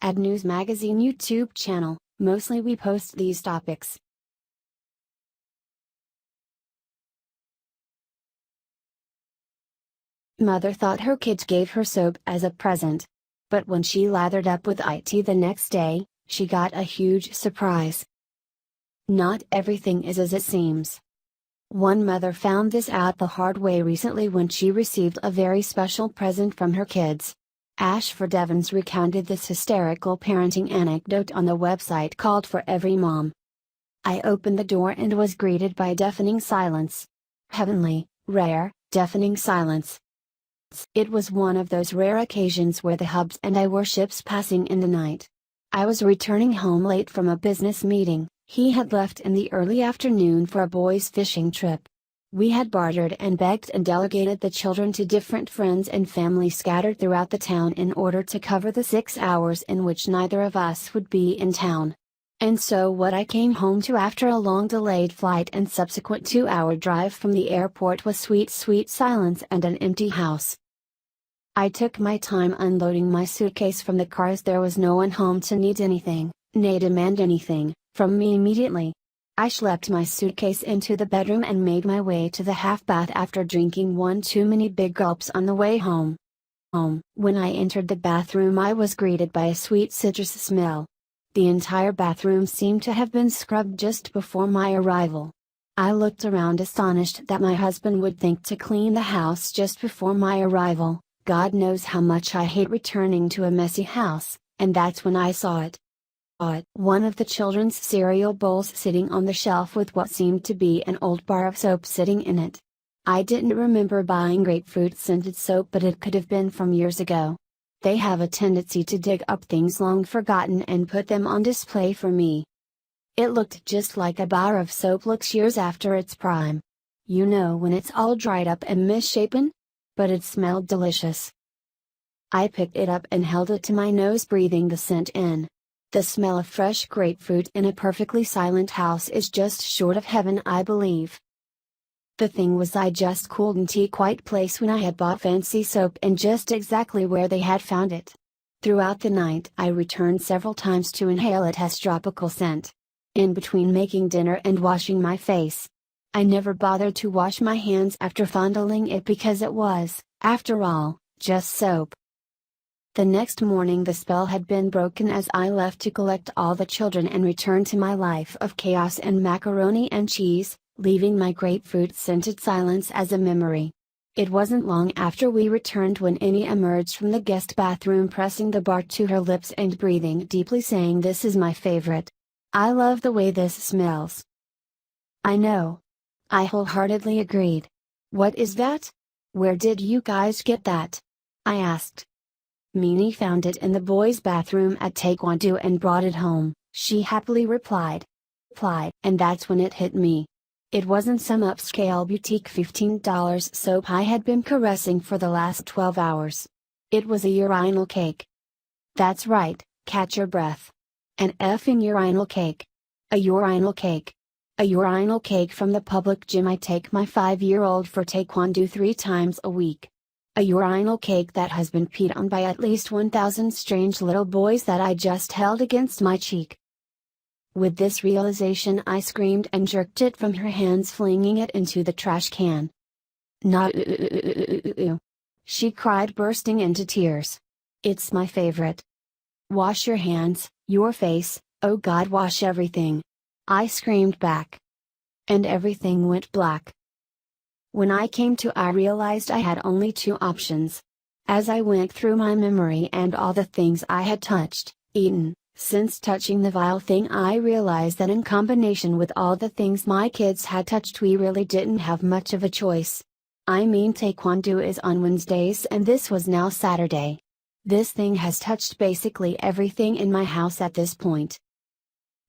Ad News Magazine YouTube channel. Mostly we post these topics. Mother thought her kids gave her soap as a present. But when she lathered up with IT the next day, she got a huge surprise. Not everything is as it seems. One mother found this out the hard way recently when she received a very special present from her kids. Ashford Evans recounted this hysterical parenting anecdote on the website called For Every Mom. I opened the door and was greeted by deafening silence. Heavenly, rare, deafening silence. It was one of those rare occasions where the hubs and I were ships passing in the night. I was returning home late from a business meeting. He had left in the early afternoon for a boys' fishing trip. We had bartered and begged and delegated the children to different friends and family scattered throughout the town in order to cover the 6 hours in which neither of us would be in town. And so what I came home to after a long delayed flight and subsequent 2-hour drive from the airport was sweet silence and an empty house. I took my time unloading my suitcase from the car as there was no one home to need anything, nay demand anything, from me immediately. I schlepped my suitcase into the bedroom and made my way to the half bath after drinking one too many big gulps on the way home. When I entered the bathroom I was greeted by a sweet citrus smell. The entire bathroom seemed to have been scrubbed just before my arrival. I looked around astonished that my husband would think to clean the house just before my arrival. God knows how much I hate returning to a messy house, and that's when I saw it. One of the children's cereal bowls sitting on the shelf with what seemed to be an old bar of soap sitting in it. I didn't remember buying grapefruit-scented soap, but it could have been from years ago. They have a tendency to dig up things long forgotten and put them on display for me. It looked just like a bar of soap looks years after its prime. You know, when it's all dried up and misshapen? But it smelled delicious. I picked it up and held it to my nose, breathing the scent in. The smell of fresh grapefruit in a perfectly silent house is just short of heaven, I believe. The thing was, I just couldn't quite place when I had bought fancy soap and just exactly where they had found it. Throughout the night I returned several times to inhale its tropical scent. In between making dinner and washing my face. I never bothered to wash my hands after fondling it because it was, after all, just soap. The next morning the spell had been broken as I left to collect all the children and return to my life of chaos and macaroni and cheese, leaving my grapefruit-scented silence as a memory. It wasn't long after we returned when Annie emerged from the guest bathroom pressing the bar to her lips and breathing deeply, saying, "This is my favorite. I love the way this smells." I know. I wholeheartedly agreed. "What is that? Where did you guys get that?" I asked. "Meanie found it in the boys' bathroom at Taekwondo and brought it home," she happily replied. And that's when it hit me. It wasn't some upscale boutique $15 soap I had been caressing for the last 12 hours. It was a urinal cake. That's right, catch your breath. An effing urinal cake. A urinal cake. A urinal cake from the public gym I take my 5-year-old for Taekwondo 3 times a week. A urinal cake that has been peed on by at least 1,000 strange little boys that I just held against my cheek. With this realization I screamed and jerked it from her hands, flinging it into the trash can. "No!" she cried, bursting into tears. "It's my favorite." "Wash your hands, your face, oh God, wash everything!" I screamed back. And everything went black. When I came to, I realized I had only 2 options. As I went through my memory and all the things I had touched, eaten, since touching the vile thing, I realized that in combination with all the things my kids had touched, we really didn't have much of a choice. I mean, Taekwondo is on Wednesdays and this was now Saturday. This thing has touched basically everything in my house at this point.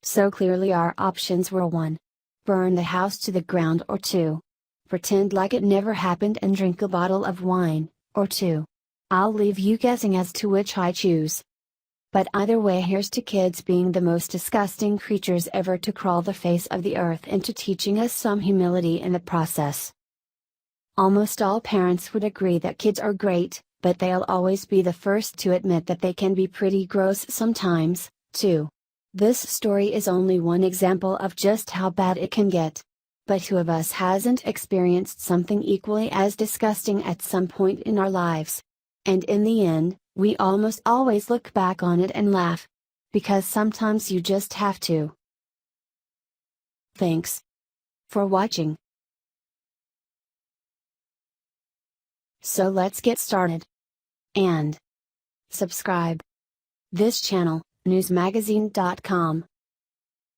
So clearly our options were 1. Burn the house to the ground, or 2. Pretend like it never happened and drink a bottle of wine, or 2. I'll leave you guessing as to which I choose. But either way, here's to kids being the most disgusting creatures ever to crawl the face of the earth, and to teaching us some humility in the process. Almost all parents would agree that kids are great, but they'll always be the first to admit that they can be pretty gross sometimes, too. This story is only one example of just how bad it can get. But who of us hasn't experienced something equally as disgusting at some point in our lives? And in the end, we almost always look back on it and laugh. Because sometimes you just have to. Thanks for watching. So let's get started. And subscribe this channel, newsmagazine.com.